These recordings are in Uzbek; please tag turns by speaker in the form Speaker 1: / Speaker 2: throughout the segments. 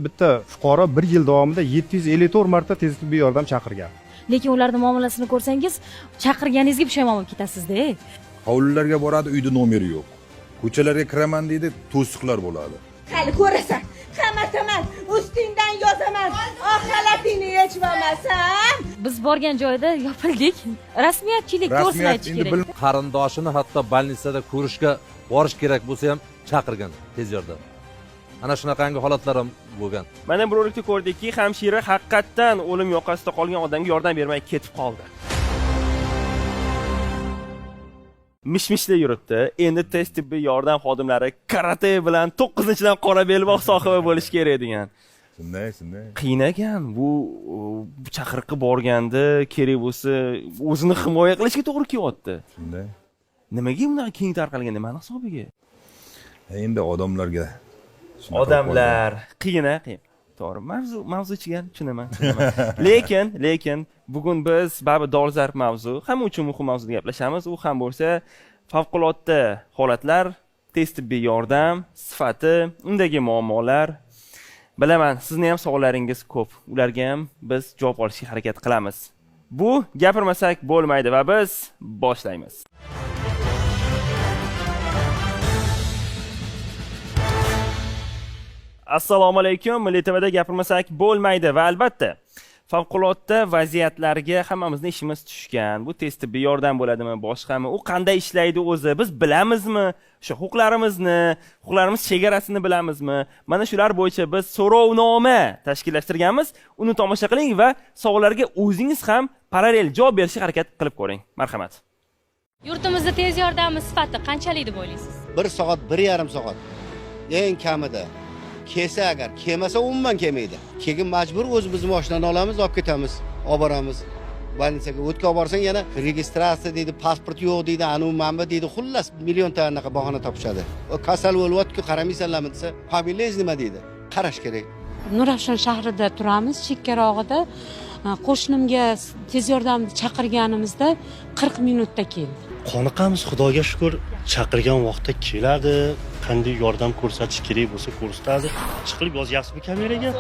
Speaker 1: bitta fuqaro 1 yil davomida 754 marta tez tibbiy yordam chaqirgan.
Speaker 2: Lekin ularning muomalasini ko'rsangiz, chaqirganingizga pushaymon bo'lib ketasizda.
Speaker 3: Hovlilarga boradi, uyda nomeri yo'q. Ko'chalarga kiraman deydi, to'siqlar bo'ladi.
Speaker 4: Hali ko'rasan, qamataman, ustingdan yozaman. Oxalatingni yechib olmasam.
Speaker 2: Biz borgan joyda yopildik. Rasmiyatchilik to'g'risini aytish kerak.
Speaker 5: Qarindoshini hatto больницада ko'rishga borish kerak bo'lsa ham chaqirgan tez yordam. Ana shunaqangi holatlar ham bo'lgan.
Speaker 6: Mana bir rolikda ko'rdikki, hamshira haqiqatdan o'lim yoqasida qolgan odamga yordam bermay ketib qoldi. Mishmishda yuribdi. Endi tez tibbiy yordam xodimlari karate bilan 9-dan qora belbog' sohibi bo'lish kerak degan.
Speaker 3: Shunday.
Speaker 6: Qiyin ekan. Bu chaqiriqqa borganda kerak bo'lsa, o'zini himoya qilishga to'g'ri kelyapti.
Speaker 3: Shunday.
Speaker 6: Nimaga bunday keng tarqalgan nimani hisobiga?
Speaker 3: Endi odamlarga
Speaker 6: Odamlar qiyin. To'g'ri, mavzu chigan, tushunaman. Lekin bugun biz baribir dolzarb mavzu, hamma uchun muhim mavzuda gaplashamiz. U ham bo'lsa favqulodda holatlar, tez tibbiy yordam, sifati, undagi muammolar. Bilaman, sizning ham savollaringiz ko'p. Ularga ham biz javob olishga harakat qilamiz. Bu gapirmasak bo'lmaydi va biz boshlaymiz. Assalomu alaykum. Milliy TVda gapirmasak bo'lmaydi va albatta favqulodda vaziyatlarga hammamizning ishimiz tushgan. Bu tez tibbiy yordam bo'ladimi, boshqami? U qanday ishlaydi o'zi? Biz bilamizmi? Shu huquqlarimiz chegarasini bilamizmi? Mana shular bo'yicha biz so'rovnoma tashkillashtirganmiz. Uni tomosha qiling va savollarga o'zingiz ham parallel javob berishga harakat qilib ko'ring. Marhamat.
Speaker 2: Yurtimizda tez yordam sifati qanchalik deb o'ylaysiz?
Speaker 7: 1 soat, 1,5 soat. Eng kamida. Kelsa agar, kelmasa umuman kelmaydi. Keyin majbur o'zimiz mashinani olamiz, olib ketamiz, olib boramiz. Больницаga o'tkazib borsang yana registratsiya deydi, pasport yo'q deydi, anu manba deydi. Xullas million ta anaqa bahona topishadi. O kasal bo'lyapti-ku, qaramaysanlarmi desa, familiyangiz nima deydi? Qarash kerak.
Speaker 8: Nurafshon shahrida turamiz, chekkarog'ida. Qo'shnimga tez yordamni chaqirganimizda 40 minutda keldi.
Speaker 9: Qoniqamiz, Xudoga shukr, chaqirgan vaqtda keladi, qanday yordam ko'rsatish kerak bo'lsa ko'rsatadi. Chiqib yozyapsizmi kameraga?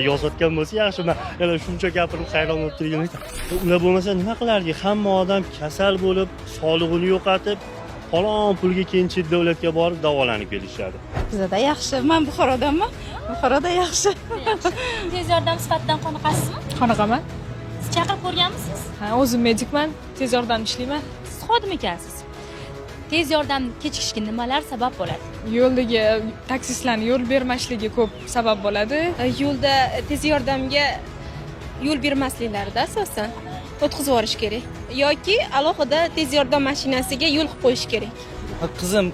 Speaker 9: Yozayotgan bo'lsa yaxshi, men yana shuncha gapirib hayron bo'lib turgan. Ular bo'lmasa nima qilardik? Hamma odam kasal bo'lib, sog'lig'ini yo'qotib, falon pulga keyin chet davlatga borib davolanib kelishadi.
Speaker 4: Bizda yaxshi. Men Buxorodanman. Buxoroda yaxshi.
Speaker 2: Tez yordam sifatidan qoniqasizmi?
Speaker 10: Qoniqaman.
Speaker 2: Siz chaqirib ko'rganmisiz?
Speaker 10: Ha, o'zim medikman, tez yordam ishlayman.
Speaker 2: Siz xodim ekansiz. Tez yordam kechikishga nimalar sabab bo'ladi?
Speaker 10: Yo'ldagi taksistlarning yo'l bermashligi ko'p sabab bo'ladi.
Speaker 11: Yo'lda tez yordamga yo'l bermasliklaridan asosan o'tkazib yuborish kerak yoki alohida tez yordam mashinasiga yo'l qilib qo'yish kerak.
Speaker 12: Qizim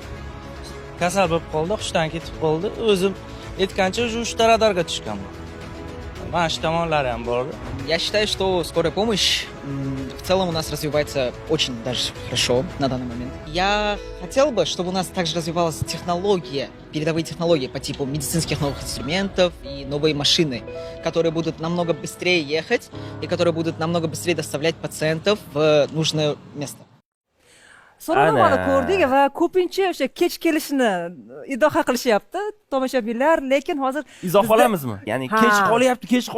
Speaker 12: kasal bo'lib qoldi, hushdan ketib qoldi. O'zim aytgancha uchta radarga tushganman. Mana shu tomonlari ham bor.
Speaker 13: Я считаю, что скорая помощь в целом у нас развивается очень даже хорошо на данный момент. Я хотел бы, чтобы у нас также развивалась технология, передовые технологии по типу медицинских новых инструментов и новые машины, которые будут намного быстрее ехать и которые будут намного быстрее доставлять пациентов в нужное место.
Speaker 14: So'rovnomani ko'rdik va ko'pincha o'sha kech kelishini izoh qilishyapti tomoshabinlar, lekin hozir
Speaker 6: izoh olamizmi? Ya'ni kech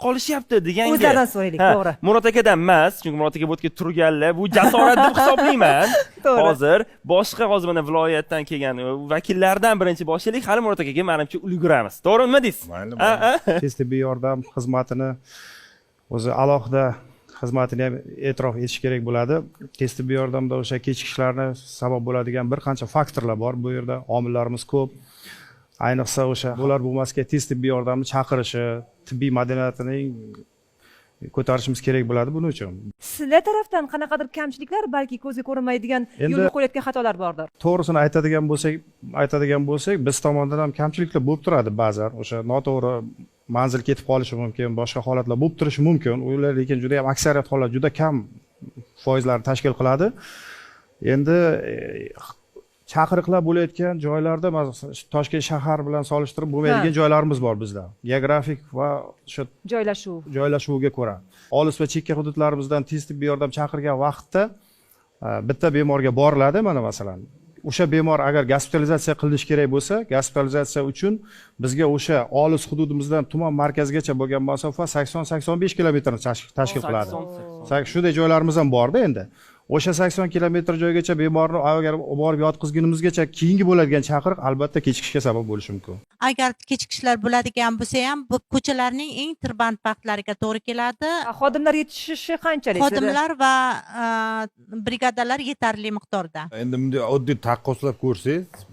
Speaker 6: qolishyapti degan gap.
Speaker 14: O'zlaridan so'raylik, to'g'ri.
Speaker 6: Murod akadan emas, chunki Murod aka bu yerga turganlar, bu jasorat deb hisoblayman. Hozir boshqa mana viloyatdan kelgan vakillardan birinchi boshlaylik, hali Murod akaga menimcha ulguramiz. To'g'ri, nima deysiz?
Speaker 1: Mayli. Tez tibbiy yordam xizmatini o'zi alohida xizmatini ham e'tirof etish kerak bo'ladi. Tez tibbiy yordamda o'sha kechikishlarga sabab bo'ladigan bir qancha faktorlar bor. Bu yerda omillarimiz ko'p. Ayniqsa o'sha bular bo'lmasga tez tibbiy yordamni chaqirishi, tibbiy madaniyatining ko'tarishimiz kerak bo'ladi buning uchun.
Speaker 14: Sizlar tarafdan qanaqadir kamchiliklar, balki ko'zga ko'rinmaydigan yo'lga qo'yiladigan xatolar bordir.
Speaker 1: To'g'risini aytadigan bo'lsak, biz tomonidan ham kamchiliklar bo'lib turadi ba'zan. O'sha noto'g'ri manzil ketib qolishi mumkin, boshqa holatlar bo'lib turishi mumkin. Ular lekin juda ham aksariyat holat juda kam foizlarni tashkil qiladi. Endi chaqiriqlar bo'layotgan joylarda, masalan, Toshkent shahar bilan solishtirib bo'lmaydigan joylarimiz bor bizda. Geografik va o'sha joylashuviga ko'ra. Olis va chekka hududlarimizdan tez tibbiy yordam chaqirgan vaqtda bitta bemorga boriladi, mana masalan, o'sha bemor agar gospitalizatsiya qilinishi kerak bo'lsa, gospitalizatsiya uchun bizga o'sha olis hududimizdan tuman markazgacha bo'lgan masofa 80-85 kilometrni tashkil qiladi. Shunday joylarimiz ham bor-da endi. O'sha 80 kilometr joygacha bemorni agar borib yotqizgunimizgacha keyingi bo'ladigan chaqiriq albatta kechikishga sabab bo'lishi mumkin.
Speaker 15: Agar kechikishlar bo'ladigan bo'lsa ham, bu ko'chalarning eng tirband vaqtlariga to'g'ri keladi.
Speaker 14: Xodimlar yetishishi qanchalik?
Speaker 15: Xodimlar va brigadalar yetarli miqdorda.
Speaker 3: Endi bunday oddiy taqqoslab ko'rsangiz,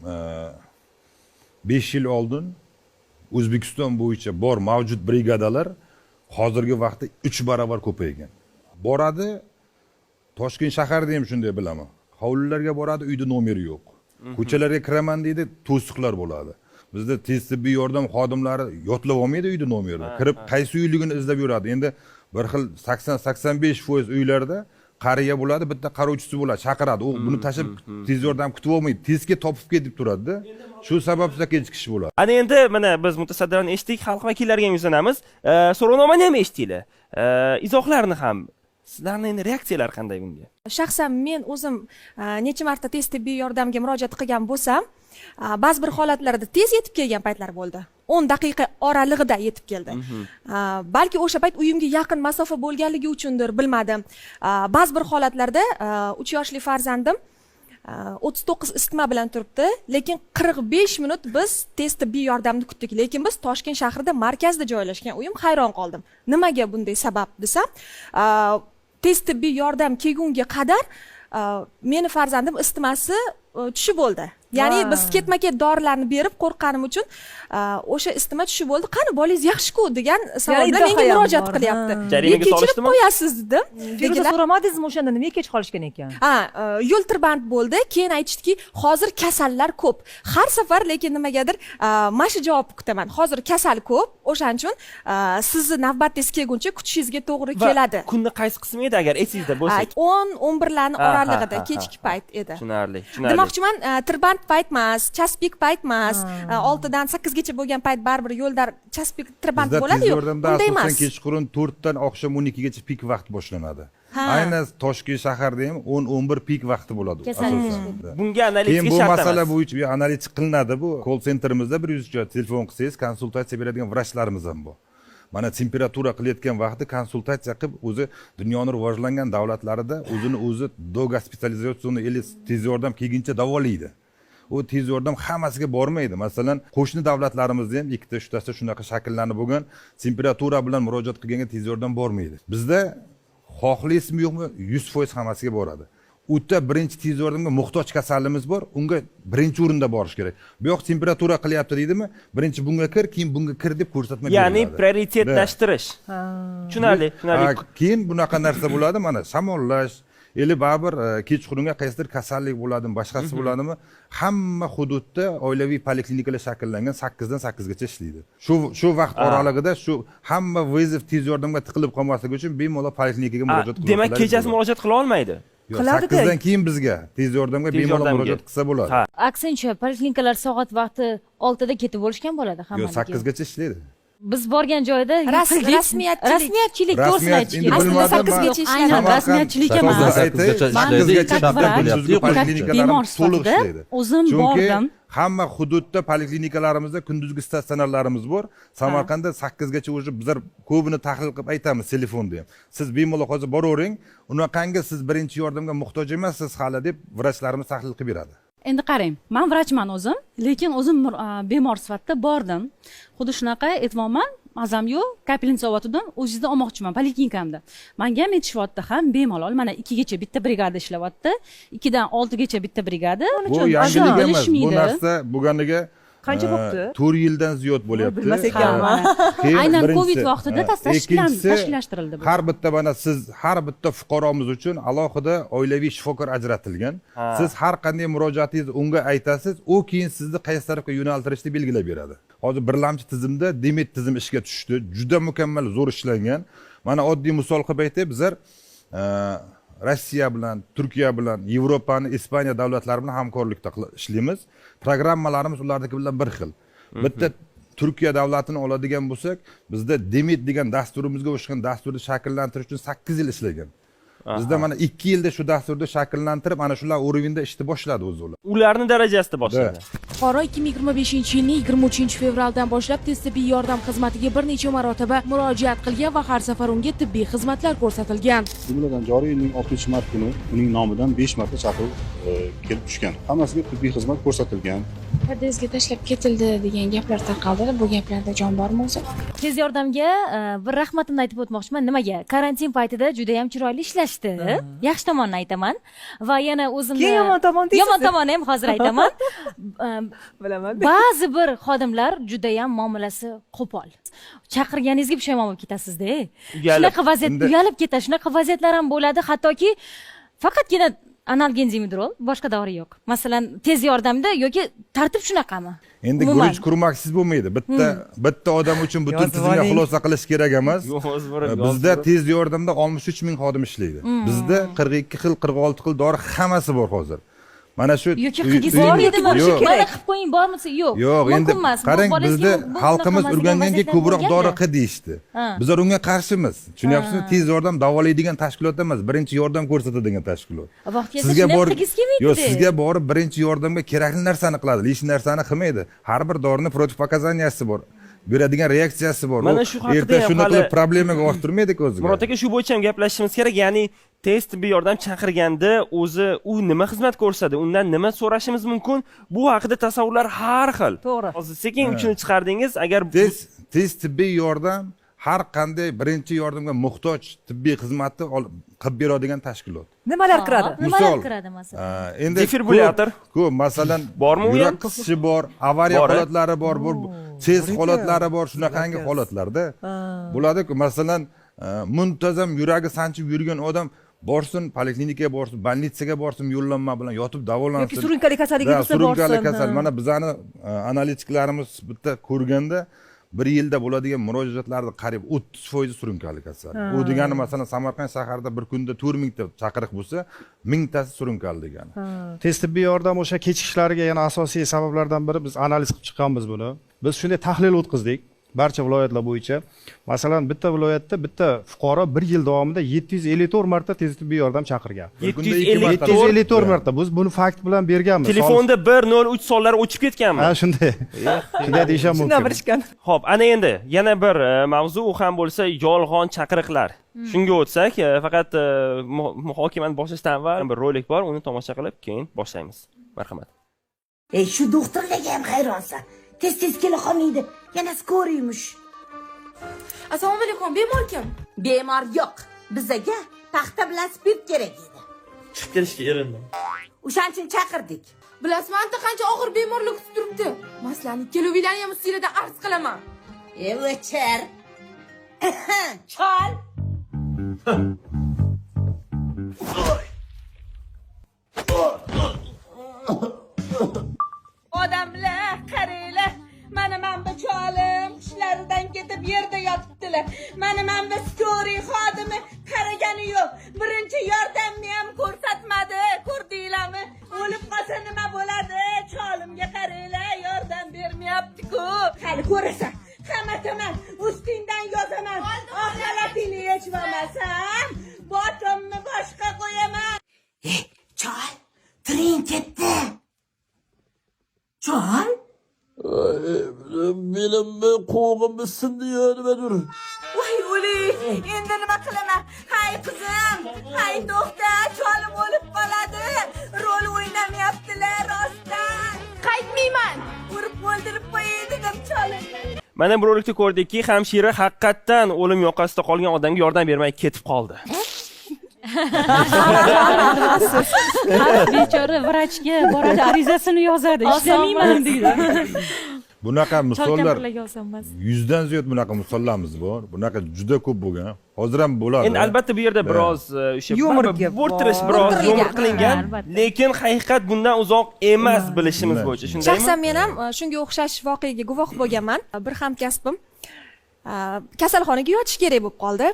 Speaker 3: 5 yil oldin O'zbekiston bo'yicha bor mavjud brigadalar hozirgi vaqtda 3 barobar ko'paygan. Boradi, Toshkent shaharida ham shunday bilaman. Hovlilarga boradi, uyda nomeri yo'q. Ko'chalarga kiraman deydi, to'siqlar bo'ladi. Bizda tez tibbiy yordam xodimlari yotlab olmaydi uyda nomerni. Kirib qaysi uyligini izlab yuradi. Endi bir xil 80-85% uylarda qariya bo'ladi, bitta qarovchisi bo'ladi, chaqiradi. U buni tashib tez yordam kutib olmaydi, tezga topib ket deb turadi-da. Shu sababdan kechikish bo'ladi.
Speaker 6: Ana endi mana biz mutasaddilarni eshitdik, xalq vakillariga ham yuzlanamiz. So'rovnomani ham eshitdinglar. Izohlarni ham. Sizlarning endi reaksiyalari qanday bunga?
Speaker 11: Shaxsan men o'zim necha marta tez tibbiy yordamga murojaat qilgan bo'lsam, ba'zi bir holatlarda tez yetib kelgan paytlar bo'ldi. 10 daqiqa oralig'ida yetib keldi. Balki o'sha payt uyimga yaqin masofa bo'lganligi uchundir, bilmadim. Ba'zi bir holatlarda 3 yoshli farzandim 39 isitma bilan turibdi, lekin 45 minut biz tez tibbiy yordamni kutdik. Lekin biz Toshkent shahrida markazda joylashgan uyim, hayron qoldim. Nimaga bunday sabab desam, tez tibbiy yordam kelgunga qadar meni farzandim isitmasi tushib bo'ldi. Ya'ni biz ketma-ket dorilarni berib qo'rqqanim uchun o'sha isitma tushib bo'ldi. Qani bolangiz yaxshi-ku degan savol bilan menga murojaat qilyapti. Kechirib qo'yasiz dedim.
Speaker 14: Feruza, so'ramadingizmi o'shanda nimaga kech qolishgan ekan?
Speaker 11: Yo'l tirband bo'ldi. Keyin aytishdiki, hozir kasallar ko'p. Har safar lekin nimagadir mana shu javobni kutaman. Hozir kasal ko'p, o'shaning uchun sizni navbatingiz kelguncha kutishingizga to'g'ri keladi.
Speaker 6: Kunni qaysi qismi edi agar esingizda bo'lsa?
Speaker 11: 10-11 larning oralig'ida kechki payt edi.
Speaker 6: Tushunarli.
Speaker 11: Demoqchiman, tirband payt emas, chaspik payt emas. 6 dan 8 gacha bo'lgan payt baribir yo'llar chaspik tirband bo'ladi-yu. Bunday emas.
Speaker 3: Kechqurun 4 dan oqshom 12 gacha pik vaqt boshlanadi. Aynan Toshkent shaharida ham 10-11 pik vaqti bo'ladi asosan.
Speaker 6: Bunga analitika shart emas.
Speaker 3: Bu masala bo'yicha analitik qilinadi. Bu call centerimizda 100 joy telefon qilsangiz konsultatsiya beradigan vrachlarimiz ham bor. Mana temperatura qilayotgan vaqtda konsultatsiya qilib, o'zi dunyoning rivojlangan davlatlarida o'zi do gospitalizatsiyani tez yordam kelguncha davolaydi. U tez yordam hammasiga bormaydi. Masalan, qo'shni davlatlarimizda ham ikkita uchtasi shunaqa shakllanib bo'lgan, temperatura bilan murojaat qilganga tez yordam bormaydi. Bizda xohlaysizmi yo'qmi 100% hammasiga boradi. Utta birinchi tez yordamga muhtoj kasalimiz bor, unga birinchi o'rinda borish kerak. Bu yoq temperatura qilyapti deydimi? Birinchi bunga kir, keyin bunga kir deb ko'rsatma beriladi.
Speaker 6: Ya'ni prioritetlashtirish. Tushunarli.
Speaker 3: Keyin bunaqa narsa bo'ladi, mana shamollash, baribir kechqurunga qaysidir kasallik bo'ladimi, boshqasi bo'ladimi, hamma hududda oilaviy poliklinikalar shakllangan 8 dan 8 gacha ishlaydi. Shu vaqt oralig'ida shu hamma viziv tez yordamga tiqilib qolmasligi uchun bemalol poliklinikaga murojaat qilib.
Speaker 6: Demak, kechasi murojaat qila olmaydi.
Speaker 3: 8 dan keyin bizga tez yordamga bemalol murojaat qilsa bo'ladi.
Speaker 2: Aksincha, poliklinikalar soat vaqti 6 da ketib bo'lishgan bo'ladi hamma.
Speaker 3: Yo'q, 8 gacha ishlaydi.
Speaker 2: Biz borgan joyda rasmiyatchilik to'g'risini aytish kerak.
Speaker 11: Aslida 8 gacha ishlaydi.
Speaker 2: Aynan rasmiyatchilik emas.
Speaker 3: 8 gacha to'liq ishlaydi.
Speaker 2: O'zim bordim.
Speaker 3: Hamma hududda poliklinikalarimizda kunduzgi statsionarlarimiz bor. Samarqandda 8 gacha o'zi bizlar ko'pini tahlil qilib aytamiz telefonda ham. Siz bemalol hozir boravering, unaqangi siz birinchi yordamga muhtoj emassiz hali deb vrachlarimiz tahlil qilib beradi.
Speaker 2: Endi qarang, men vrachman o'zim, lekin o'zim bemor sifatida bordim. Xuddi shunaqa aytmoqman, mazam yo'q, kapelnitsa ovotidan o'zingizda olmoqchiman poliklinikamda. Menga ham aytishyapti ham bemalol, mana 2 gacha bitta brigada ishlayapti, 2 dan 6 gacha bitta brigada.
Speaker 3: Bu yangilik emas, bu narsa bo'lganiga
Speaker 14: qancha bo'libdi?
Speaker 3: 4 yildan ziyod bo'lyapti.
Speaker 14: Bilmas ekanman.
Speaker 2: Aynan Covid vaqtida tashkillashtirildi bu.
Speaker 3: Har bitta mana siz har bitta fuqaromiz uchun alohida oilaviy shifokor ajratilgan. Siz har qanday murojaatingiz unga aytasiz, u keyin sizni qaysi tarafga yo'naltirishni belgilab beradi. Hozir birlamchi tizimda Demet tizim ishga tushdi. Juda mukammal zo'r ishlangan. Mana oddiy misol qilib aytay, bizlar Rossiya bilan, Turkiya bilan, Yevropani, Ispaniya davlatlari bilan hamkorlikda ishlaymiz. Programmalarimiz ulardagi bilan bir xil. Bitta Turkiya davlatini oladigan bo'lsak, bizda Demet degan dasturimizga o'xshagan dasturni shakllantirish uchun 8 yil ishlagan. bizda mana 2 yilda shu dasturda shakllantirib ana shular уровеньda ishni boshladi o'zi ular.
Speaker 6: Ularni darajasida boshladi.
Speaker 11: Fuqaro 2025-yilning 23-fevraldan boshlab tez tibbiy yordam xizmatiga bir necha marotaba murojaat qilgan va har safar unga tibbiy xizmatlar ko'rsatilgan.
Speaker 16: Jumladan joriy yilning 6-mart kuni uning nomidan 5 marta chaqiruv kelib tushgan. Hammasiga tibbiy xizmat ko'rsatilgan.
Speaker 4: Podezga tashlab ketildi degan gaplar tarqaldi. Bu gaplarda jon bormi o'zi?
Speaker 2: Tez yordamga bir rahmatimni aytib o'tmoqchiman. Nimaga? Karantin paytida juda ham chiroyli ishlashdi. Yaxshi tomonini aytaman va yana o'zimni
Speaker 14: Keyin yomon tomon deysiz.
Speaker 2: Yomon tomonni ham hozir aytaman.
Speaker 14: Bilaman.
Speaker 2: Ba'zi bir xodimlar juda ham muomalasi qo'pol. Chaqirganingizga pushaymon bo'lib ketasizda. Shunaqa vaziyat uyalib ketadi. Shunaqa vaziyatlar ham bo'ladi, hattoki faqatgina analgenziumidrol, boshqa dori yo'q. Masalan, tez yordamda yoki tartib shunaqami?
Speaker 3: Endi guruch kurmaksiz bo'lmaydi. Bitta odam uchun butun tizimga xulosa qilish kerak emas. Bizda tez yordamda 63 ming xodim ishlaydi. Bizda 42 xil, 46 xil dori hammasi bor hozir. Mana shu
Speaker 2: yoki qilgisi bor edimi? Mana qilib qo'ying bormisa yo'q.
Speaker 3: Yo'q, endi qarang, bizda xalqimiz urganganga ko'proq dori qil deyishdi. Bizlar unga qarshimiz. Tushunyapsizmi? Tez yordam davolaydigan tashkilot emas, birinchi yordam ko'rsatadigan tashkilot. Sizga borib birinchi yordamga kerakli narsani qiladi, lesh narsani qilmaydi. Har bir dorini protivpokazaniyasi bor. Beradigan reaksiyasi bor.
Speaker 6: Mana shu haqida ham
Speaker 3: shuni qilib problemaga orttirmaydi-ku o'ziga.
Speaker 6: Murod aka, shu bo'yicha ham gaplashishimiz kerak. Ya'ni tez tibbiy yordam chaqirganda o'zi u nima xizmat ko'rsatadi, undan nima so'rashimiz mumkin? Bu haqida tasavvurlar har xil.
Speaker 14: To'g'ri.
Speaker 6: Hozir sekin uchini chiqardingiz. Agar
Speaker 3: tez tibbiy yordam har qanday birinchi yordamga muhtoj tibbiy xizmatni qilib beradigan tashkilot.
Speaker 14: Nimalar kiradi?
Speaker 2: Nimalar kiradi masalan?
Speaker 3: Endi
Speaker 6: defibrillator,
Speaker 3: masalan,
Speaker 6: bormi u?
Speaker 3: Yurak qisishi bor, avariya holatlari bor, tez holatlari bor, shunaqangi holatlarda bo'ladi-ku. Masalan, muntazam yuragi sanchib yurgan odam borsin, poliklinikaga borsin, больницаga borsin, yo'llanma bilan yotib davolansin.
Speaker 14: Yoki surunkali kasalligi bo'lsa borsin.
Speaker 3: Surunkali kasal. Mana bizani analitiklarimiz bitta ko'rganda 1 yilda bo'ladigan murojaatlarning qariyb 30% surunkali kasal. U degani masalan Samarqand shahrida bir kunda 4000 ta chaqiriq bo'lsa, 1000 tasi surunkali degani.
Speaker 1: Tez tibbiy yordam o'sha kechikishlariga yana asosiy sabablardan biri biz analiz qilib chiqqanmiz buni. Biz shunday tahlil o'tkazdik barcha viloyatlar bo'yicha. Masalan, bitta viloyatda bitta fuqaro 1 yil davomida 754 marta tez tibbiy yordam chaqirgan. 754 marta. Biz buni fakt bilan berganmiz.
Speaker 6: Telefonda 103 sonlar o'chib ketganmi?
Speaker 1: Ha, shunday. Shunday deyish ham mumkin.
Speaker 14: Shunday bilishgan.
Speaker 6: Xo'p, ana endi yana bir mavzu u ham bo'lsa yolg'on chaqiriqlar. Shunga o'tsak, faqat muhokamani boshlashdan avval bir rolik bor, uni tomosha qilib keyin boshlaymiz. Marhamat.
Speaker 17: Shu doktorlarga ham hayronsan. Tez kela qolmaydi. Yana skoriymish.
Speaker 11: Assalomu alaykum, bemor kim?
Speaker 17: Bemor yo'q. Bizga paxta bilan spirt kerak edi.
Speaker 12: Chiqib kelishga erindim.
Speaker 17: O'shaning uchun chaqirdik.
Speaker 11: Bilasizmi, anta qancha og'ir bemorlik kutib turibdi. Masalan, kelovilarni ham ustingizda arz qilaman.
Speaker 17: O'char. Chol.
Speaker 18: Odamlar, qaranglar. Mana bu cholim qishlaridan ketib yerda yotibdilar. Mana bu story xodimi qaragani yo'q. Birinchi yordamni ham ko'rsatmadi. Ko'rdinglarmi? O'lib qolsa nima bo'ladi? Cholimga qaranglar, yordam bermayapti-ku. Hali ko'rasan. Hamataman, ustingdan yozaman. Oxalatingni yechib olmasam, botimni boshqa qo'yaman.
Speaker 17: Chol, tring ketdi. Chol?
Speaker 12: Benim qo'g'imni sindi yonimadur.
Speaker 18: Voy o'li, endi nima qilaman? Hay qizim, hay to'xta, cholim o'lib qoladi. Rol o'ynamayaptilar rostdan. Qaytmayman. Urib o'ldirib qo'yay dedim cholim.
Speaker 6: Mana bu rolikda ko'rdikki, hamshira haqiqatdan o'lim yoqasida qolgan odamga yordam bermay ketib qoldi.
Speaker 2: Bechora vrachga boradi, arizasini yozadi, ishlamayman deydi.
Speaker 3: Bunaqa misollar 100 dan ziyod bunaqa misollarimiz bor. Bunaqa juda ko'p bo'lgan. Hozir ham bo'ladi.
Speaker 6: Endi albatta bu yerda biroz o'sha bo'rtirish biroz yomg'ir qilingan, lekin haqiqat bundan uzoq emas bilishimiz bo'yicha, shundaymi?
Speaker 11: Shaxsan men ham shunga o'xshash voqeaga guvoh bo'lganman. Bir hamkasbim kasalxonaga yotish kerak bo'lib qoldi.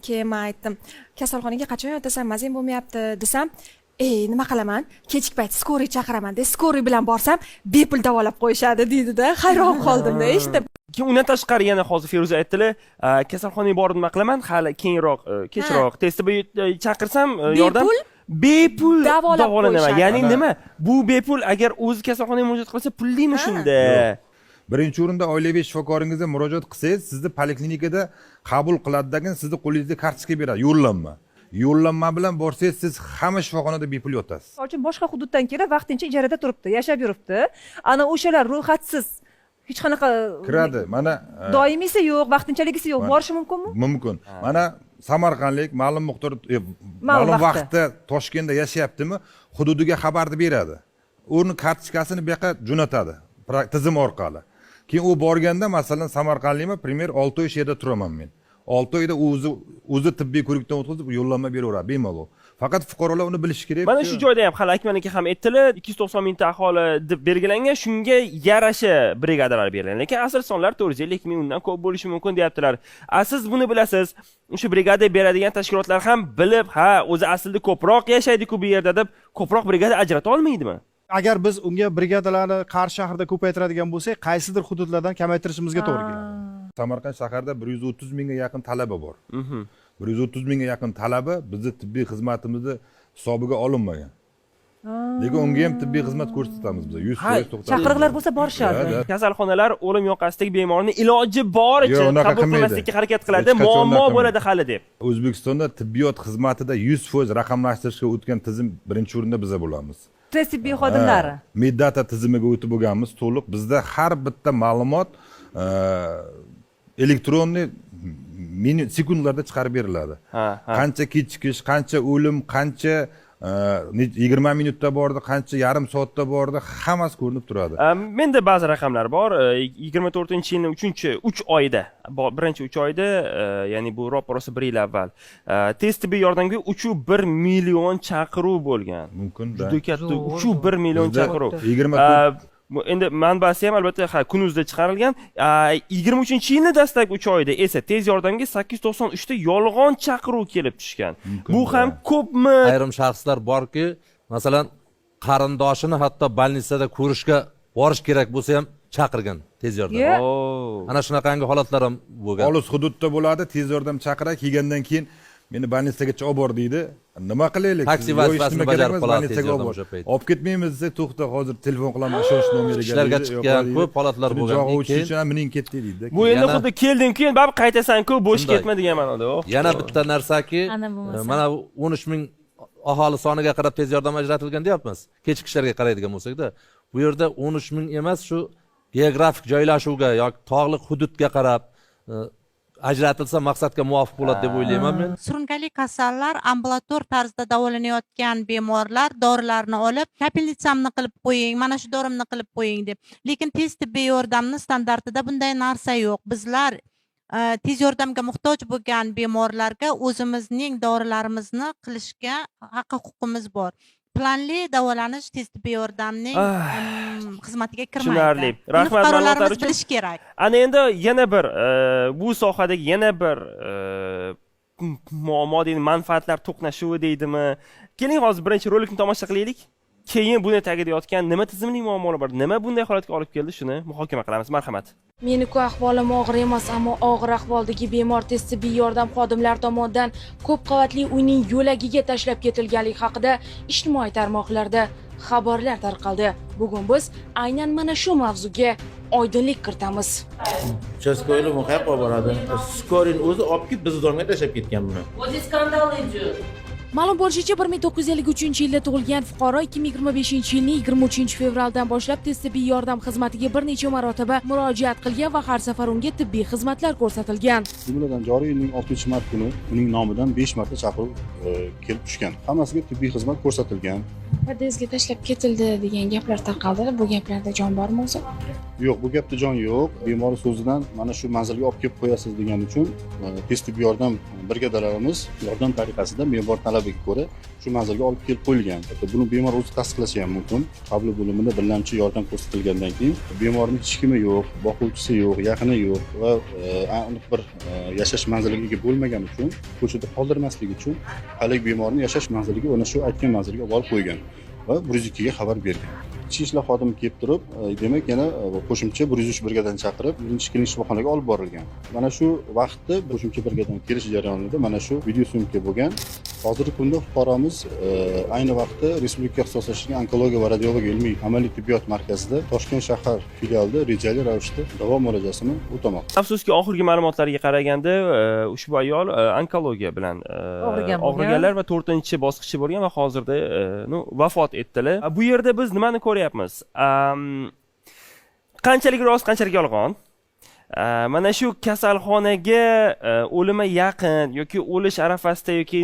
Speaker 11: Keyin men aytdim, kasalxonaga qachon yotasan, mazam bo'lmayapti desam, nima qilaman kechki payt skoriy chaqiraman deb skoriy bilan borsam bepul davolab qo'yishadi deydida hayron qoldimda eshitib.
Speaker 6: Undan tashqari yana hozir Feruza aytdilar, kasalxonaga borib nima qilaman, hali keyinroq, kechroq tez tibbiy chaqirsam yordam bepul davolanaman. Ya'ni nima? Bu bepul agar o'zi kasalxonaga murojaat qilsa pullimi shunda?
Speaker 3: Birinchi o'rinda oilaviy shifokoringizga murojaat qilsangiz, sizni poliklinikada qabul qiladigan sizni qo'lingizga kartochka beradi, yo'llanma. Yo'llanma bilan borsangiz, siz hamma shifoxonada bepul yotasiz.
Speaker 14: Misol uchun boshqa hududdan kelib, vaqtincha ijarada turibdi, yashab yuribdi. Ana o'shalar ro'yxatsiz hech qanaqa
Speaker 3: kiradi. Mana
Speaker 14: doimiysi yo'q, vaqtinchaligisi yo'q, borishi mumkinmi?
Speaker 3: Mumkin. Mana Samarqandlik ma'lum miqdor ma'lum vaqtda Toshkentda yashayaptimi, hududiga xabarni beradi. Uni kartochkasini bu yoqqa jo'natadi tizim orqali. Keyin u borganda, masalan, Samarqandlikmi, primer 6 oy yerda turaman men. 6 oyda o'zi tibbiy ko'rikdan o'tkazib yo'llanma beraveradi bemalol. Faqat fuqarolar uni bilishi kerak.
Speaker 6: Mana shu joyda ham hali Akmal aka ham aytdilar, 290 mingta aholi deb belgilangan, shunga yarasha brigadalar berilgan. Lekin asl sonlar 450 ming undan ko'p bo'lishi mumkin deyaptilar. Siz buni bilasiz. O'sha brigada beradigan tashkilotlar ham bilib, o'zi aslida ko'proq yashaydi-ku bu yerda deb ko'proq brigada ajrata olmaydimi?
Speaker 1: Agar biz unga brigadalarni Qarshi shahrida ko'paytiradigan bo'lsak, qaysidir hududlardan kamaytirishimizga to'g'ri keladi.
Speaker 3: Samarqand shahrida 130 mingga yaqin talaba bor. 130 mingga yaqin talaba bizni tibbiy xizmatimizni hisobiga olinmagan. Lekin unga ham tibbiy xizmat ko'rsatamiz biz. 100% to'xtab.
Speaker 14: Chaqiriqlar bo'lsa borishadi.
Speaker 6: Kasalxonalar o'lim yoqasidagi bemorni iloji boricha qabul qilmaslikka harakat qiladi, muammo bo'ladi hali deb.
Speaker 3: O'zbekistonda tibbiyot xizmatida 100% raqamlashtirishga o'tgan tizim birinchi o'rinda biz bo'lamiz.
Speaker 14: Tibbiy xodimlari.
Speaker 3: Meddata tizimiga o'tib bo'lganmiz to'liq. Bizda har bitta ma'lumot elektronniy sekundlarda chiqarib beriladi. Qancha kechikish, qancha o'lim, qancha 20 minutda bordi, qancha yarim soatda bordi, hammasi ko'rinib turadi.
Speaker 6: Menda ba'zi raqamlar bor. 24-yilning 3 oyida, birinchi 3 oyda, ya'ni bu ro'parosa 1 yil avval, tez tibbiy yordamga 3.1 million chaqiruv bo'lgan.
Speaker 3: Mumkin.
Speaker 6: Juda katta 3.1 million chaqiruv. Endi manbasi ham albatta kunuzda chiqarilgan. 23-yilning dastlabki 3 oyida esa tez yordamga 893 ta yolg'on chaqiruv kelib tushgan. Bu ham ko'pmi?
Speaker 5: Ayrim shaxslar borki, masalan, qarindoshini hatto больницада ko'rishga borish kerak bo'lsa ham chaqirgan tez yordam. Ana shunaqangi holatlar ham bo'lgan.
Speaker 3: Olis hududda bo'ladi, tez yordam chaqiradi, kelgandan keyin meni больницagacha olib bor deydi. Nima qilaylik?
Speaker 5: Taksi vazifasini bajarib qoladi tez yordam o'sha payt.
Speaker 3: Olib ketmaymiz desa, to'xta, hozir telefon qilaman, ishonch nomeriga.
Speaker 5: Ishlarga chiqqan ko'p holatlar bo'lgan.
Speaker 3: Keyin mening ketdi deydi.
Speaker 6: Bu endi xuddi keldim keyin baribir qaytasan-ku, bo'sh ketma degan ma'noda.
Speaker 5: Yana bitta narsaki, mana 13 ming aholi soniga qarab tez yordam ajratilgan deyapmiz. Kechikishlarga qaraydigan bo'lsak-da, bu yerda 13 ming emas, shu geografik joylashuvga yoki tog'liq hududga qarab ajratilsa maqsadga muvofiq bo'ladi deb o'ylayman men.
Speaker 15: Surunkali kasallar, ambulator tarzda davolanayotgan bemorlar dorilarni olib, kapelnitsamni qilib qo'ying, mana shu dorimni qilib qo'ying deb. Lekin tez tibbiy yordamni standartida bunday narsa yo'q. Bizlar tez yordamga muhtoj bo'lgan bemorlarga o'zimizning dorilarimizni qilishga haq-huquqimiz bor. Planli davolanish tez tibbiy yordamning xizmatiga kirmaydi.
Speaker 6: Tushunarli. Rahmat,
Speaker 15: fuqarolarimiz bilish kerak.
Speaker 6: Ana endi yana bir bu sohadagi yana bir muammo deydi, manfaatlar to'qnashuvi deydimi? Keling hozir birinchi rolikni tomosha qilaylik. Keyin buni tagida yotgan nima tizimli muammolar bor, nima bunday holatga olib keldi, shuni muhokama qilamiz. Marhamat.
Speaker 4: Meni-ku ahvolim og'ir emas, ammo og'ir ahvoldagi bemor tez tibbiy yordam xodimlari tomonidan ko'p qavatli uyning yo'lagiga tashlab ketilganligi haqida ijtimoiy tarmoqlarda xabarlar tarqaldi. Bugun biz aynan mana shu mavzuga oydinlik kiritamiz.
Speaker 19: Uchastkoylar bu qayerga olib boradi? Skorin o'zi olib kelib bizni domga tashlab ketgan buni.
Speaker 18: O'zi skandal edi.
Speaker 4: Ma'lum bo'lishicha 1953-yilda tug'ilgan fuqaro 2025-yilning 23-fevraldan boshlab tez tibbiy yordam xizmatiga bir necha marotaba murojaat qilgan va har safar unga tibbiy xizmatlar ko'rsatilgan.
Speaker 16: Jumladan joriy yilning 6-mart kuni uning nomidan 5 marta chaqiruv kelib tushgan. Hammasiga tibbiy xizmat ko'rsatilgan.
Speaker 4: Podyezdga tashlab ketildi degan gaplar tarqaldi. Bu gaplarda jon bormi o'zi?
Speaker 16: Yo'q, bu gapda jon yo'q. Bemor so'zidan mana shu manzilga olib kelib qo'yasiz degan uchun tez tibbiy yordam brigadalarimiz yordam tariqasida bemor talabiga ko'ra shu manzilga olib kelib qo'yilgan. Buni bemor o'zi tasdiqlashi ham mumkin. Qabul bo'limida birlamchi yordam ko'rsatilgandan keyin bemorning hech kimi yo'q, boquvchisi yo'q, yaqini yo'q va aniq bir yashash manziliga ega bo'lmagani uchun ko'chada qoldirmaslik uchun haligi bemorni yashash manziliga mana shu aytgan manzilga olib qo'ygan va 102 ga xabar bergan. Ichki ishlar xodimi kelib turib, demak yana qo'shimcha 103 brigadani chaqirib, birinchi klinik shifoxonaga olib borilgan. Mana shu vaqtda qo'shimcha brigadani kelish jarayonida mana shu video syomka bo'lgan. Hozirgi kunda fuqaromiz ayni vaqtda Respublika ixtisoslashgan onkologiya va radiologiya ilmiy amaliy tibbiyot markazida Toshkent shahar filialida rejali ravishda davo muolajasini o'tamoqda.
Speaker 6: Afsuski oxirgi ma'lumotlarga qaraganda ushbu ayol onkologiya bilan og'riganlar va 4-bosqichi bo'lgan va hozirda vafot etdilar. Bu yerda biz nimani ko'ryapmiz? Qanchalik rost, qanchalik yolg'on? Mana shu kasalxonaga o'limi yaqin yoki o'lish arafasida yoki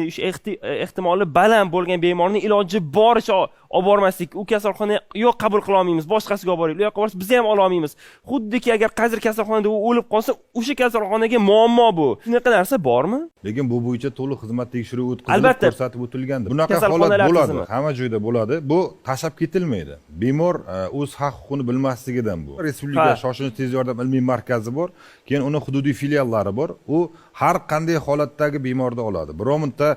Speaker 6: ehtimoli baland bo'lgan bemorning iloji boricha olib bormaslik, u kasalxonaga yo'q qabul qila olmaymiz, boshqasiga olib boraylik, u yoqqa borsa biz ham ola olmaymiz. Xuddiki agar qaysi kasalxonada u o'lib qolsa, o'sha kasalxonaga muammo bu. Shunaqa narsa bormi?
Speaker 3: Lekin bu bo'yicha to'liq xizmat tekshiruvi o'tkazilib ko'rsatib o'tilgandi. Bunaqa holat bo'ladi, hamma joyda bo'ladi. Bu tashlab ketilmaydi. Bemor o'z haq-huquqini bilmasligidan bu. Respublika shoshilinch tez yordam ilmiy markazi bor, keyin uni hududiy filiallari bor. U har qanday holatdagi bemorni oladi. Biromonta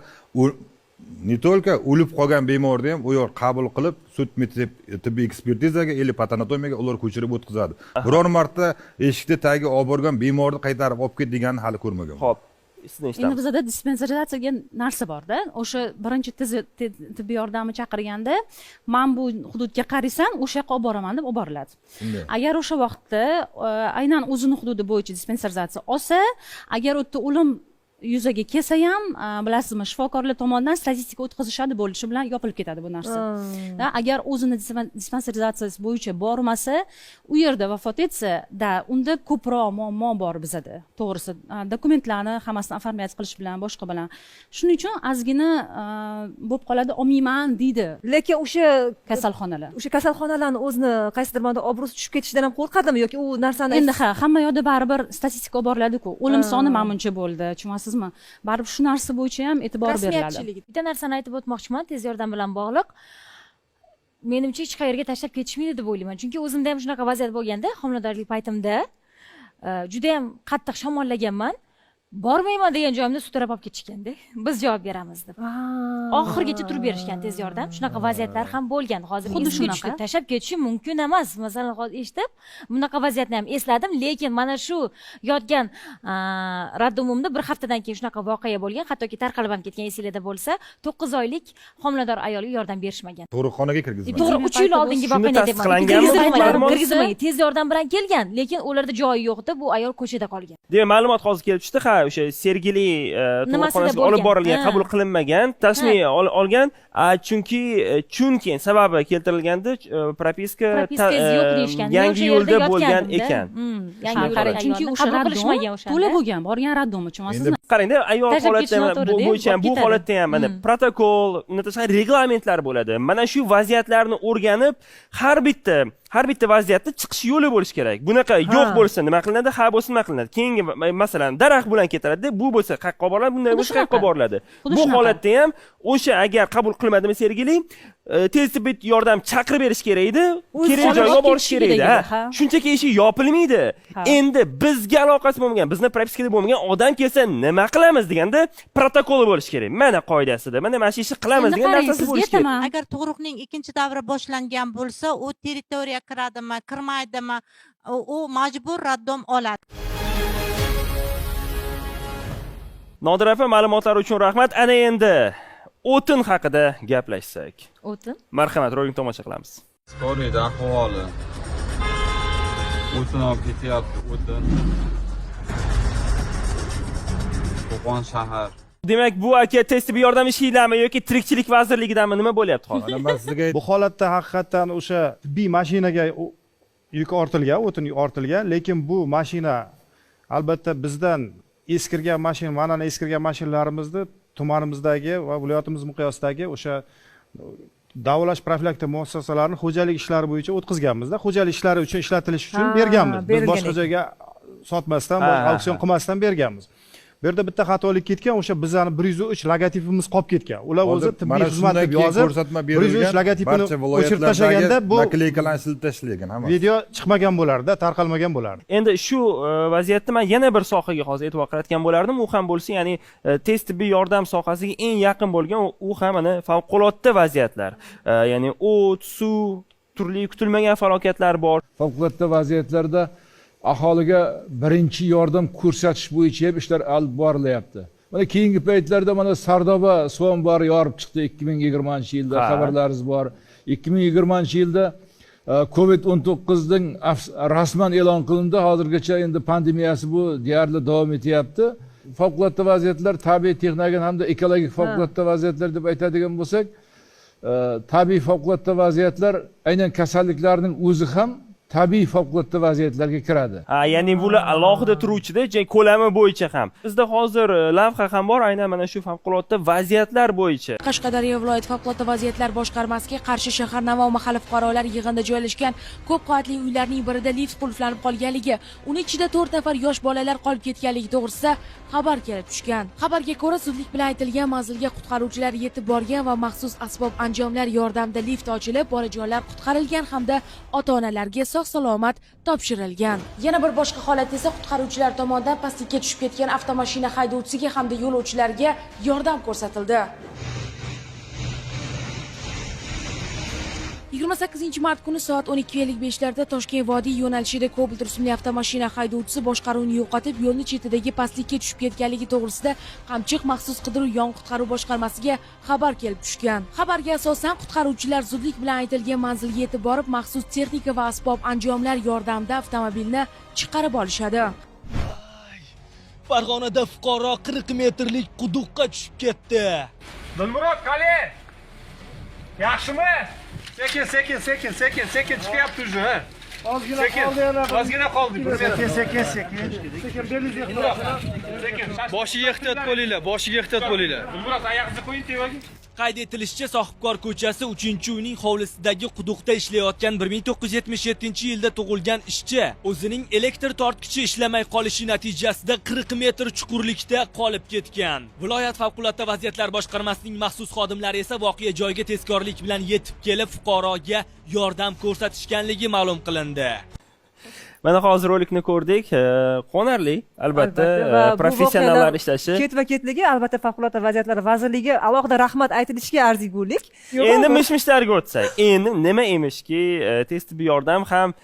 Speaker 3: ne только o'lib qolgan bemorni ham u yor qabul qilib sud tibbiy ekspertizaga, patologiyaga ular ko'chirib o'tkazadi. Biror marta eshikda tagiga olib borgan bemorni qaytarib olib ket deganini hali ko'rmagan.
Speaker 6: Xo'p.
Speaker 2: Endi bizda dispanserizatsiya degan narsa bor-da. O'sha birinchi tibbiy yordamni chaqirganda, "Men bu hududga qaraysan, o'sha yoqqa olib boraman" deb olib boriladi. Agar o'sha vaqtda aynan o'zini hududi bo'yicha dispanserizatsiya olsa, agar u yerda o'lim yuzaga kelsa ham, bilasizmi, shifokorlar tomonidan statistika o'tkazishadi bo'lishi bilan yopilib ketadi bu narsa. Agar o'zini dispanserizatsiyasi bo'yicha bormasa, u yerda vafot etsa, unda ko'proq muammo bor bizada. To'g'risi, dokumentlarni hammasini oformlyatsiya qilish bilan, boshqa bilan. Shuning uchun ozgina bo'lib qoladi, olmayman deydi.
Speaker 14: Lekin o'sha
Speaker 2: kasalxonalarni
Speaker 14: o'zini qaysidir ma'noda obro'si tushib ketishidan ham qo'rqadimi yoki u narsani
Speaker 2: endi hamma yoqda baribir statistika olib boriladi-ku. O'lim soni manmuncha bo'ldi. Sizmi? Baribir shu narsa bo'yicha ham e'tibor beriladi.
Speaker 20: Bitta narsani aytib o'tmoqchiman, tez yordam bilan bog'liq. Menimcha hech qayerga tashlab ketishmaydi deb o'ylayman. Chunki o'zimda ham shunaqa vaziyat bo'lganda, homiladorlik paytimda juda ham qattiq shamollaganman. Bormayman degan joyimda sudrab olib ketishganda, biz javob beramiz deb. Oxirgacha turib berishgan tez yordam. Shunaqa vaziyatlar ham bo'lgan. Hozir esimga tashlab ketishi mumkin emas. Masalan, hozir eshitib, bunaqa vaziyatni ham esladim, lekin mana shu yotgan raddomimda bir haftadan keyin shunaqa voqea bo'lgan, hattoki tarqalib ham ketgan, esingizda bo'lsa, 9 oylik homilador ayolga yordam berishmagan.
Speaker 3: Tug'ruqxonaga kirgizmagan.
Speaker 20: To'g'ri, 3 yil oldingi voqeani deyman. Kirgizmagan, tez yordam bilan kelgan, lekin ularda joyi yo'q edi, bu ayol ko'chada qolgan.
Speaker 6: Demak, ma'lumot hozir kelib chiqdi. O'sha Sergeli tug'ruqxonasiga olib borilgan, qabul qilinmagan, tasmiya olgan, chunki sababi keltirilganda propiska yangi yo'lda bo'lgan ekan.
Speaker 2: Chunki o'sha qilishmagan o'sha. To'la bo'lgan, borgan raddom tushunasizmi?
Speaker 6: Qarangda, ayol holatda bo'yicha ham bu holatda ham mana protokol, reglamentlar bo'ladi. Mana shu vaziyatlarni o'rganib, har bitta vaziyatda chiqish yo'li bo'lish kerak. Bunaqa yo'q bo'lsa nima qilinadi, ha bo'lsa nima qilinadi. Keyingi masalan, daraxt bilan ketiladi, bu bo'lsa qayerga boriladi, bunday bo'lsa qayerga boriladi. Bu holatda ham o'sha agar qabul qilmadimi Sergeli, tez tibbiy yordam chaqirib berish kerak edi, kerak joyga borish kerak edi. Shunchaki eshik yopilmaydi. Endi bizga aloqasi bo'lmagan, bizni propiskada bo'lmagan odam kelsa nima qilamiz deganda protokol bo'lish kerak. Mana qoidasida, mana shu ishni qilamiz degan narsasi bo'lish kerak.
Speaker 15: Agar tug'ruqning ikkinchi davri boshlangan bo'lsa, u territoriya kiradimi, kirmaydimi, u majbur raddom oladi.
Speaker 6: Nodir aka, ma'lumotlar uchun rahmat. Ana endi o'tin haqida gaplashsak.
Speaker 2: O'tin?
Speaker 6: Marhamat, ro'ying tomosha qilamiz.
Speaker 21: Skoriyda ahvoli. O'tin olib ketyapti, o'tin. Qo'qon shahar.
Speaker 6: Demak, bu aka tez tibbiy yordam ishinglarmi yoki tirikchilik vazirligidanmi nima bo'lyapti hozir?
Speaker 1: Bu holatda haqiqatan o'sha tibbiy mashinaga yuk ortilgan, o'tin ortilgan, lekin bu mashina albatta bizdan eskirgan mashina, mana eskirgan mashinalarimizni tumanimizdagi va viloyatimiz miqyosidagi o'sha davolash profilaktika muassasalarini xo'jalik ishlari bo'yicha o'tkazganmizda. Xo'jalik ishlari uchun ishlatilish uchun berganmiz. Biz boshqa joyga sotmasdan, auksion qilmasdan berganmiz. Bu yerda bitta xatolik ketgan, o'sha bizani 103 logotipimiz qolib ketgan. Ular o'zi tibbiy xizmat deb yozib,
Speaker 3: ko'rsatma
Speaker 1: 103 logotipini o'chirib tashlaganda bu
Speaker 3: nakleykalarni silib tashlagan hammasi.
Speaker 1: video chiqmagan bo'lardi, tarqalmagan bo'lardi.
Speaker 6: Endi shu vaziyatda men yana bir sohaga hozir e'tibor qaratgan bo'lardim. U ham bo'lsa, ya'ni tez tibbiy yordam sohasiga eng yaqin bo'lgan u ham mana favqulodda vaziyatlar. Ya'ni o't, suv, turli kutilmagan falokatlar bor.
Speaker 7: Favqulodda vaziyatlarda aholiga birinchi yordam ko'rsatish bo'yicha ham ishlar olib borilyapti. Mana keyingi paytlarda mana Sardoba suv ombori yorib chiqdi 2020-yilda, xabarlaringiz bor. 2020-yilda COVID-19 ning rasman e'lon qilindi. Hozirgacha endi pandemiyasi bu deyarli davom etyapti. Favqulodda vaziyatlar, tabiiy texnologik hamda ekologik favqulodda vaziyatlar deb aytadigan bo'lsak, tabiiy favqulodda vaziyatlar aynan kasalliklarning o'zi ham tabiiy favqulodda vaziyatlarga kiradi.
Speaker 6: Ya'ni bular alohida turuvchida, ko'lami bo'yicha ham. Bizda hozir lavha ham bor, aynan mana shu favqulodda vaziyatlar bo'yicha.
Speaker 4: Qashqadaryo viloyat favqulodda vaziyatlar boshqarmasiga Qarshi shahar Navo mahalla fuqarolar yig'inida joylashgan ko'p qavatli uylarning birida lift qulflanib qolganligi, uning ichida 4 nafar yosh bolalar qolib ketganligi to'g'risida xabar kelib tushgan. Xabarga ko'ra, zudlik bilan aytilgan manzilga qutqaruvchilar yetib borgan va maxsus asbob anjomlar yordamida lift ochilib, bolajonlar qutqarilgan hamda ota-onalarga sog'-salomat topshirilgan. Yana bir boshqa holat esa qutqaruvchilar tomonidan pastlikka tushib ketgan avtomashina haydovchisiga hamda yo'lovchilarga yordam ko'rsatildi. 28-mart kuni soat 12:55 larda Toshkent vodiy yo'nalishida Cobalt rusumli avtomashina haydovchisi boshqaruvni yo'qotib, yo'lni chetidagi pastlikka tushib ketganligi to'g'risida Qamchiq maxsus qidiruv yon-qutqaruv boshqarmasiga xabar kelib tushgan. Xabarga asosan qutqaruvchilar zudlik bilan aytilgan manzilga yetib borib, maxsus texnika va asbob anjomlar yordamida avtomobilni chiqarib olishadi.
Speaker 22: Farg'onada fuqaro 40 metrlik quduqqa tushib ketdi.
Speaker 23: Dilmurod, qali? Yaxshimi? Sekin chiqyapti уже, ha. Ozgina qoldi yana. Ozgina qoldi. Sekin.
Speaker 22: Boshiga ehtiyot bo'linglar, boshiga ehtiyot bo'linglar.
Speaker 23: Dilmurod, oyog'ingizni qo'ying tevaga.
Speaker 22: Qayd etilishicha, Sohibkor ko'chasi 3-uyning hovlisidagi quduqda ishlayotgan 1977-yilda tug'ilgan ishchi o'zining elektr tortkichi ishlamay qolishi natijasida 40 metr chuqurlikda qolib ketgan. Viloyat favqulodda vaziyatlar boshqarmasining maxsus xodimlari esa voqea joyiga tezkorlik bilan yetib kelib, fuqaroga yordam ko'rsatishganligi ma'lum qilindi.
Speaker 6: Mana hozir rolikni ko'rdik. Qonarli, albatta, professionallar ishlashi.
Speaker 14: Ketma-ketligi albatta favqulodda vaziyatlar vazirligi alohida rahmat aytilishiga arzigulik.
Speaker 6: Endi mish-mishlarga o'tsak. Endi nima emishki, tez tibbiy yordam ham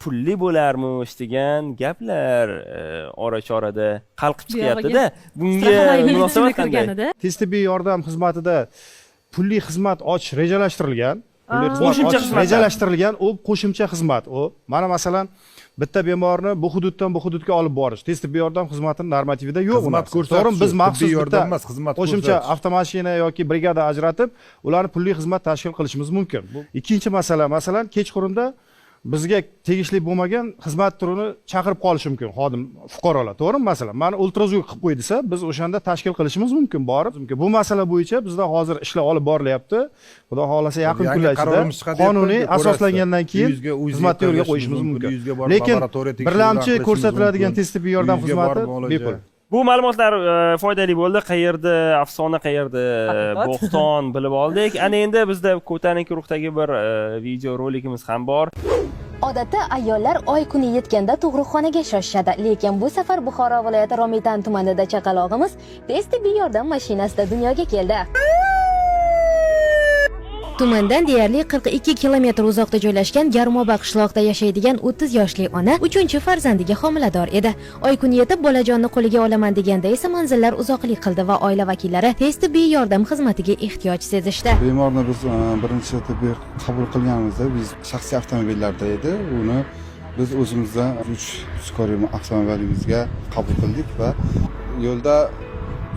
Speaker 6: pulli bo'larmish degan gaplar ora-chorada qalqib chiqyapti-da. Bunga munosabat qanday?
Speaker 1: Tez tibbiy yordam xizmatida pulli xizmat ochish rejalashtirilgan.
Speaker 6: Qo'shimcha xizmat
Speaker 1: rejalashtirilgan, u qo'shimcha xizmat. U mana masalan bitta bemorni bu hududdan bu hududga olib borish tez tibbiy yordam xizmatining normativida yo'q.
Speaker 3: Xizmat ko'rsatish.
Speaker 1: To'g'ri, biz maxsus
Speaker 3: yordam emas, xizmat
Speaker 1: qo'shimcha avtomashina yoki brigada ajratib, ularni pulli xizmat tashkil qilishimiz mumkin. Ikkinchi masala, masalan, kechqurunda bizga tegishli bo'lmagan xizmat turini chaqirib qolishi mumkin xodim fuqarolar. To'g'rimi? Masalan, meni ultrazvuk qilib qo'y desa, biz o'shanda tashkil qilishimiz mumkin borib. Bu masala bo'yicha bizda hozir ishlar olib borilyapti. Xudo xolasa yaqin kunlar ichida qonuniy asoslangandan keyin xizmatni yo'lga qo'yishimiz mumkin. Lekin birlamchi ko'rsatiladigan tez tibbiy yordam xizmati bepul.
Speaker 6: Bu ma'lumotlar foydali bo'ldi. Qayerda afsona, qayerda bo'xton bilib oldik. Ana endi bizda ko'tarinki ruhdagi bir video rolikimiz ham bor.
Speaker 24: Odatda ayollar oy kuni yetganda tug'ruqxonaga shoshadi, lekin bu safar Buxoro viloyati Romitan tumanida chaqalog'imiz tez tibbiy yordam mashinasida dunyoga keldi. Tumandan deyarli 42 kilometr uzoqda joylashgan Garmoba qishloqida yashaydigan 30 yoshli ona 3-farzandiga homilador edi. Oy kuni yetib bolajonni qo'liga olaman deganda esa manzillar uzoqlik qildi va oila vakillari tez tibbiy yordam xizmatiga ehtiyoj sezishdi.
Speaker 25: Bemorni biz birinchi tibbiy qabul qilganimizda biz shaxsiy avtomobillarda edi. Uni biz o'zimizda 3 skoriy avtomobilimizga qabul qildik va yo'lda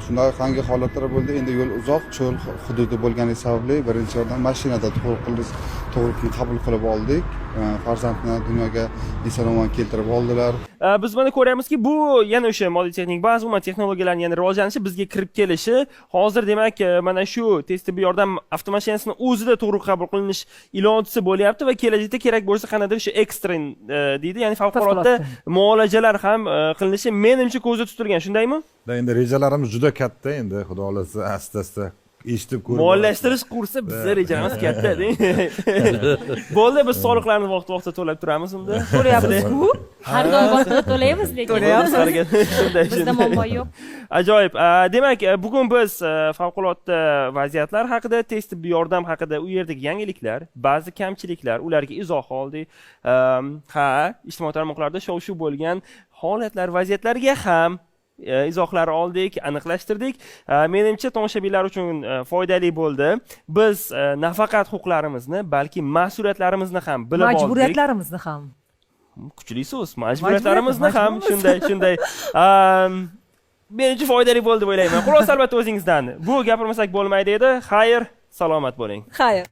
Speaker 25: shunday qangi holatlar bo'ldi. Endi yo'l uzoq, cho'l hududi bo'lgani sababli birinchi yordam mashinada tug'ruqni qabul qilib oldik. farzandni dunyoga eson-omon keltirib oldilar.
Speaker 6: Biz mana ko'ryapmizki, bu yana o'sha moddiy texnik baza, umuman texnologiyalarning yana rivojlanishi, bizga kirib kelishi, hozir demak, mana shu tez tibbiy yordam avtomashinasini o'zida to'g'ri qabul qilinish ilojisi bo'lyapti va kelajakda kerak bo'lsa qanaqadir shu ekstren deydi, ya'ni favqulodda muolajalar ham qilinishi menimcha ko'zda tutilgan, shundaymi?
Speaker 3: Endi rejalarimiz juda katta, endi xudo xohlasa asta-asta eshitib ko'rib.
Speaker 6: Mo'llashtirish kursi bizning rejalarimiz katta, deng. Bo'ldi, biz soliqlarni vaqt-vaqtida to'lab turamiz unda.
Speaker 20: To'layapmiz-ku. Har doim vaqtida to'laymiz, lekin
Speaker 6: To'layapmiz,
Speaker 20: bizda muammo yo'q.
Speaker 6: Ajoyib. Demak, bugun biz favqulodda vaziyatlar haqida, tez tibbiy yordam haqida, u yerdagi yangiliklar, ba'zi kamchiliklar, ularga izoh oldik. Ijtimoiy tarmoqlarda shov-shuv bo'lgan holatlar, vaziyatlarga ham izohlar oldik, aniqlashtirdik. Menimcha tomoshabinlar uchun foydali bo'ldi. Biz nafaqat huquqlarimizni, balki mas'uliyatlarimizni ham bilib oldik.
Speaker 14: Majburiyatlarimizni ham.
Speaker 6: Kuchli so'z, majburiyatlarimizni ham shunday. Menimcha foydali bo'ldi deb o'ylayman. Xulosa albatta o'zingizdan. Bu gapirmasak bo'lmaydi edi. Xayr, salomat bo'ling.
Speaker 14: Xayr.